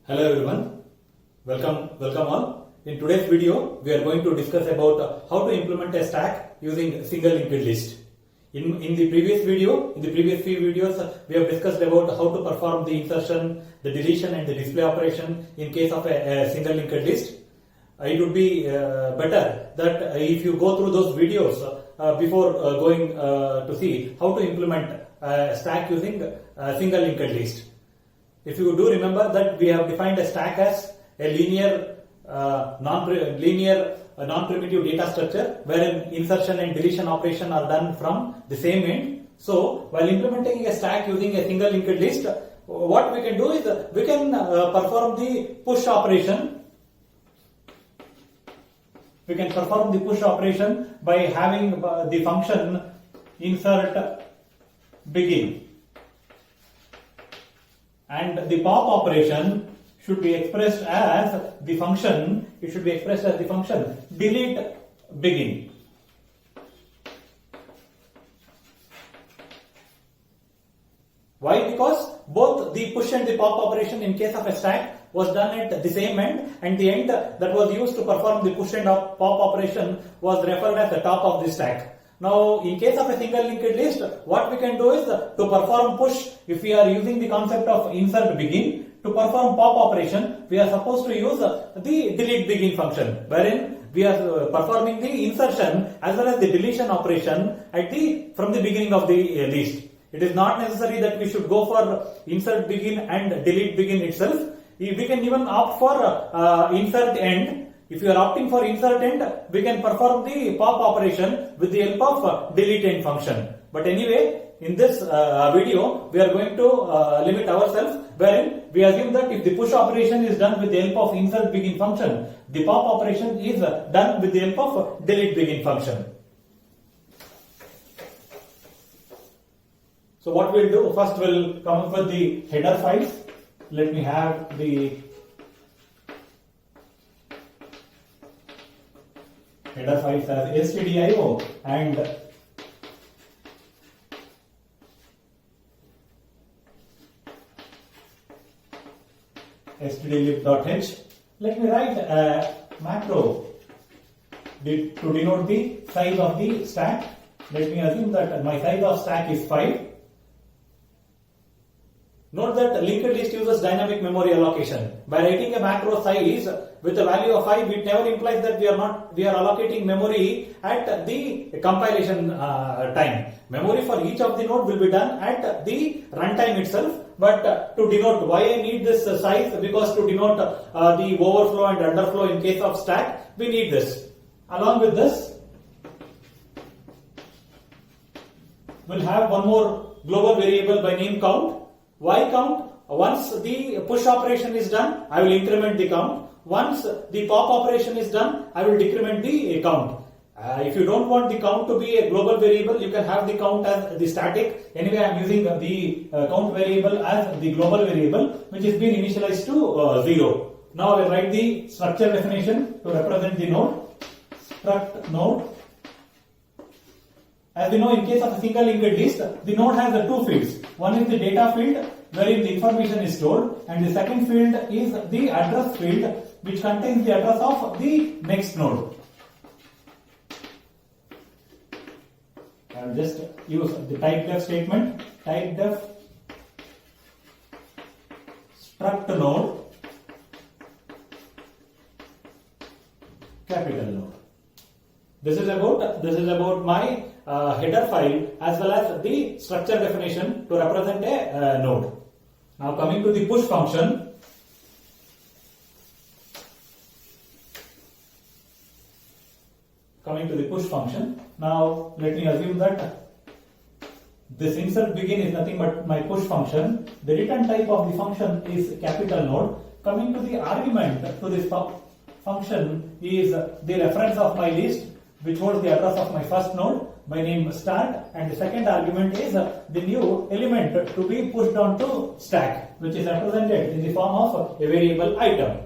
Hello everyone, welcome all. In today's video, we are going to discuss about how to implement a stack using single linked list. In the previous few videos, we have discussed about how to perform the insertion, the deletion and the display operation in case of a single linked list. It would be better that if you go through those videos before going to see how to implement a stack using a single linked list. If you do remember that we have defined a stack as a linear, non-primitive data structure wherein insertion and deletion operation are done from the same end. So, while implementing a stack using a single linked list, what we can do is we can perform the push operation. We can perform the push operation by having the function insert begin. And the pop operation should be expressed as the function, delete begin. Why? Because both the push and the pop operation in case of a stack was done at the same end, and the end that was used to perform the push and pop operation was referred as the top of the stack. Now, in case of a single linked list, what we can do is to perform push, if we are using the concept of insert begin, to perform pop operation, we are supposed to use the delete begin function, wherein we are performing the insertion as well as the deletion operation from the beginning of the list. It is not necessary that we should go for insert begin and delete begin itself. We can even opt for insert end. If you are opting for insert end, we can perform the pop operation with the help of delete end function. But anyway, in this video, we are going to limit ourselves, wherein we assume that if the push operation is done with the help of insert begin function, the pop operation is done with the help of delete begin function. So what we'll do, first we'll come up with the header files. Let me have the header files as stdio and stdlib.h. Let me write a macro to denote the size of the stack. Let me assume that my size of stack is 5. Note that linked list uses dynamic memory allocation. By writing a macro size with a value of 5, it never implies that we are allocating memory at the compilation time. Memory for each of the node will be done at the runtime itself. But to denote why I need this size, because to denote the overflow and underflow in case of stack, we need this. Along with this, we'll have one more global variable by name count. Why count? Once the push operation is done, I will increment the count. Once the pop operation is done, I will decrement the count. If you don't want the count to be a global variable, you can have the count as the static. Anyway, I am using the count variable as the global variable, which is being initialized to 0. Now I will write the structure definition to represent the node. Struct node. As we know, in case of a single linked list, the node has two fields. One is the data field, wherein the information is stored, and the second field is the address field, which contains the address of the next node. I will just use the typedef statement. Typedef struct node, capital node. This is about my header file as well as the structure definition to represent a node. Now coming to the push function. Now let me assume that this insert begin is nothing but my push function. The return type of the function is capital node. Coming to the argument to this function is the reference of my list, which holds the address of my first node by name start, and the second argument is the new element to be pushed onto stack, which is represented in the form of a variable item.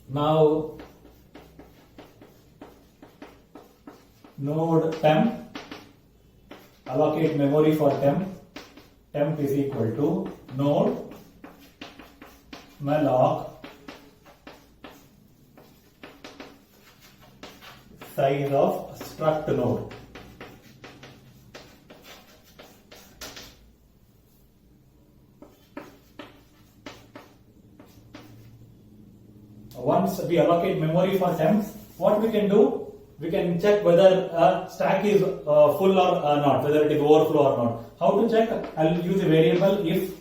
Now node temp, allocate memory for temp is equal to node malloc size of struct node. Once we allocate memory for temps, what we can do? We can check whether a stack is full or not, whether it is overflow or not. How to check? I'll use a variable if.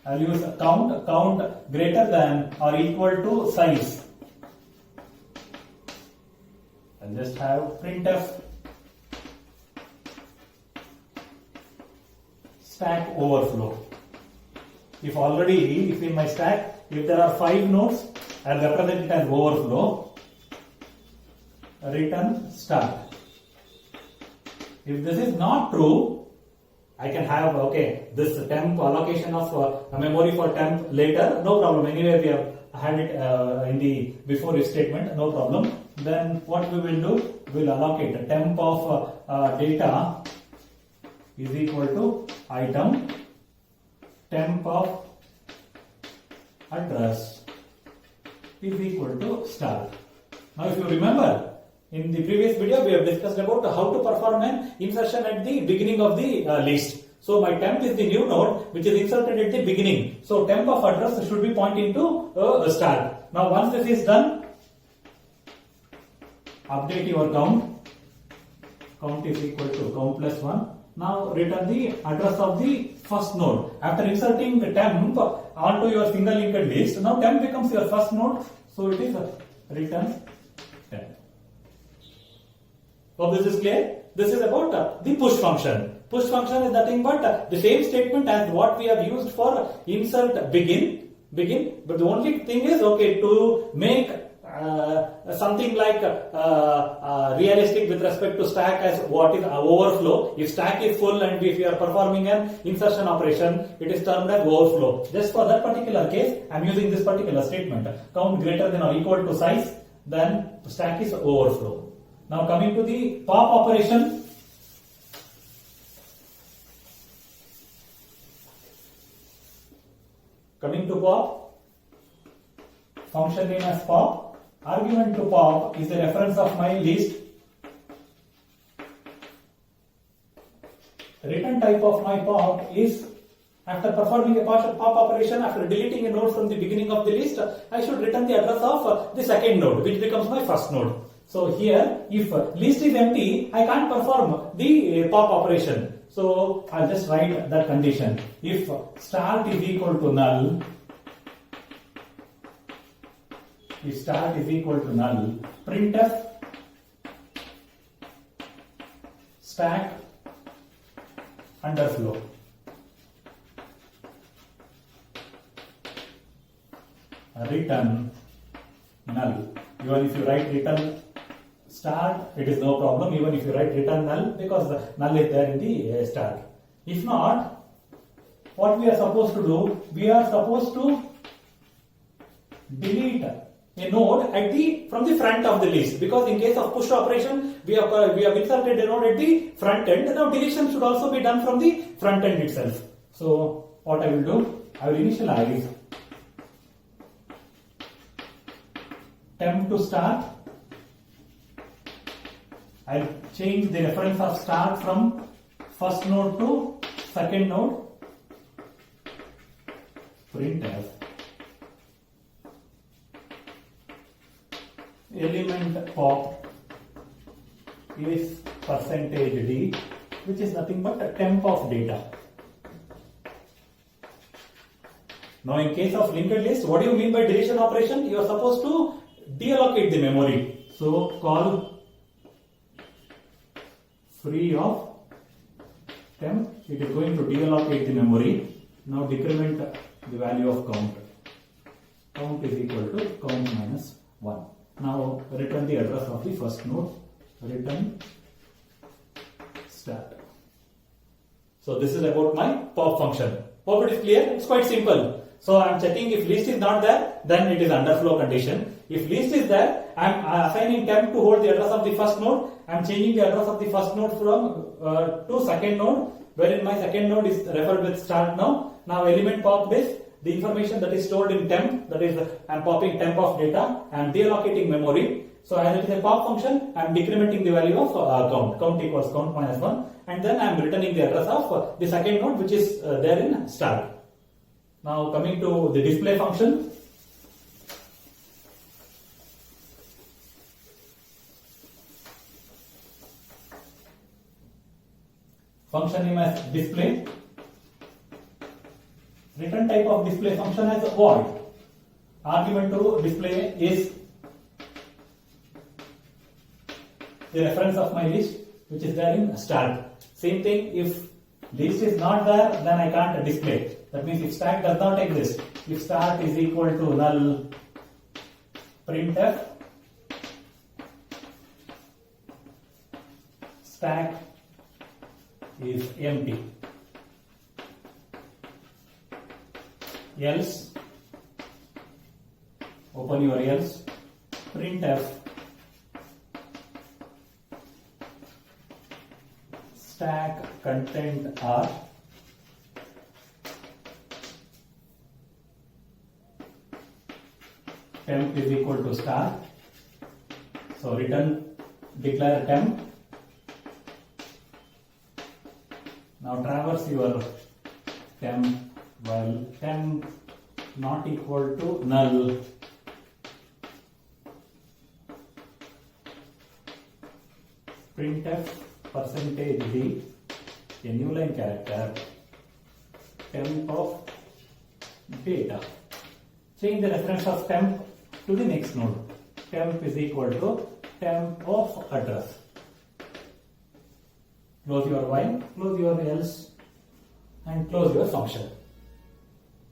I'll use count greater than or equal to size. I'll just have printf stack overflow. If in my stack, if there are 5 nodes, I'll represent it as overflow. Return start. If this is not true, I can have this temp allocation of memory for temp later, no problem. Anyway, we have had it in the before if statement, no problem. Then what we will do, we'll allocate a temp of data is equal to item, temp of address is equal to start. Now if you remember, in the previous video we have discussed about how to perform an insertion at the beginning of the list. So my temp is the new node which is inserted at the beginning. So temp of address should be pointing to start. Now once this is done, update your count. Count is equal to count plus 1. Now return the address of the first node. After inserting the temp onto your single linked list, now temp becomes your first node. So it is return temp. So this is clear. This is about the push function. Push function is nothing but the same statement as what we have used for insert begin. But the only thing is to make something like realistic with respect to stack as what is overflow. If stack is full and if you are performing an insertion operation, it is termed as overflow. Just for that particular case, I am using this particular statement. Count greater than or equal to size, then stack is overflow. Now coming to the pop operation. Coming to pop, function name as pop. Argument to pop is the reference of my list. Return type of my pop is, after performing a pop operation, after deleting a node from the beginning of the list, I should return the address of the second node, which becomes my first node. So here, if list is empty, I can't perform the pop operation. So I'll just write that condition. If start is equal to null, if start is equal to null, printf stack underflow. Return null. Even if you write return start, it is no problem. Even if you write return null, because the null is there in the start. If not, what we are supposed to do, we are supposed to delete a node from the front of the list, because in case of push operation we have inserted a node at the front end. Now deletion should also be done from the front end itself. So what I will do, I will initialize temp to start. I'll change the reference of start from first node to second node. Printf element pop is %d, which is nothing but a temp of data. Now in case of linked list, what do you mean by deletion operation? You are supposed to deallocate the memory. So call free of temp, it is going to deallocate the memory. Now decrement the value of count. Count is equal to count minus 1. Now return the address of the first node. Return start. So this is about my pop function. Hope it is clear. It's quite simple. So I am checking if list is not there, then it is underflow condition. If list is there, I am assigning temp to hold the address of the first node. I am changing the address of the first node from to second node, wherein my second node is referred with start now. Now element pop is the information that is stored in temp, that is I'm popping temp of data, I'm deallocating memory. So as it is a pop function, I'm decrementing the value of count. Count equals count minus 1, and then I'm returning the address of the second node, which is there in stack. Now coming to the display function. Function name as display. Return type of display function as void. Argument to display is the reference of my list, which is there in stack. Same thing, if list is not there, then I can't display. That means if stack does not exist, if start is equal to null, printf stack is empty. Else, open your else, printf stack content are temp is equal to star. So return declare temp. Now traverse your temp while temp not equal to null. Printf percentage d, a new line character, temp of data. Change the reference of temp to the next node. Temp is equal to temp of address. Close your while, close your else, and close your function.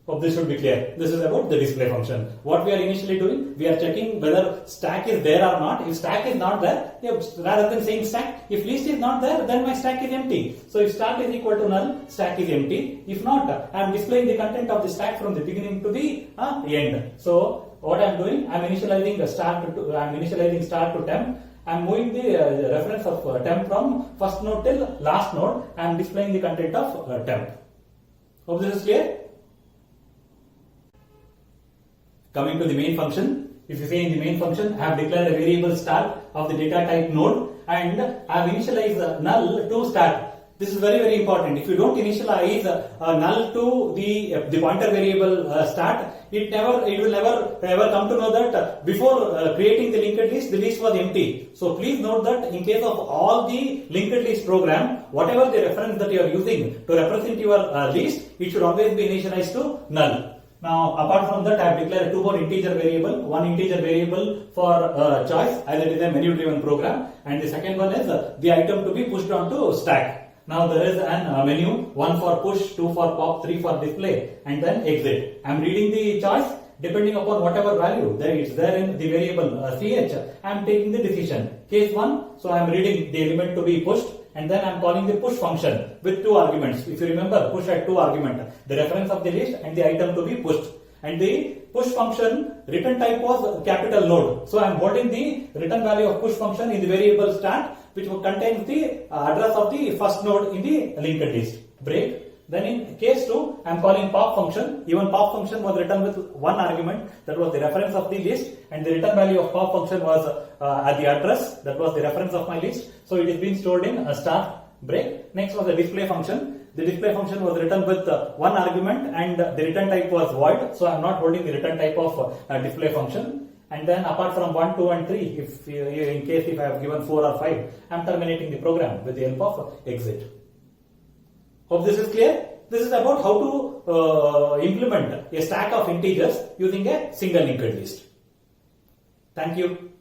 Hope this should be clear. This is about the display function. What we are initially doing, we are checking whether stack is there or not. If stack is not there, rather than saying stack, if list is not there, then my stack is empty. So if start is equal to null, stack is empty. If not, I am displaying the content of the stack from the beginning to the end. So what I am doing, I am initializing start to temp. I am moving the reference of temp from first node till last node. I am displaying the content of temp. Hope this is clear. Coming to the main function, if you say in the main function, I have declared a variable start of the data type node and I have initialized null to start. This is very, very important. If you don't initialize null to the pointer variable start, it will never ever come to know that before creating the linked list, the list was empty. So please note that in case of all the linked list program, whatever the reference that you are using to represent your list, it should always be initialized to null. Now, apart from that, I have declared two more integer variable. One integer variable for choice, as it is a menu-driven program, and the second one is the item to be pushed onto stack. Now there is an menu, one for push, two for pop, three for display, and then exit. I am reading the choice. Depending upon whatever value there is there in the variable ch, I am taking the decision. Case 1, so I am reading the element to be pushed, and then I am calling the push function with two arguments. If you remember, push had two arguments, the reference of the list and the item to be pushed. And the push function return type was capital node. So I am holding the return value of push function in the variable start, which contains the address of the first node in the linked list. Break. Then in case 2, I am calling pop function. Even pop function was written with one argument, that was the reference of the list, and the return value of pop function was at the address, that was the reference of my list. So it is being stored in a star. Break. Next was the display function. The display function was written with one argument and the return type was void. So I am not holding the return type of display function. And then apart from 1, 2 and 3, in case if I have given 4 or 5, I am terminating the program with the help of exit. Hope this is clear. This is about how to implement a stack of integers using a single linked list. Thank you.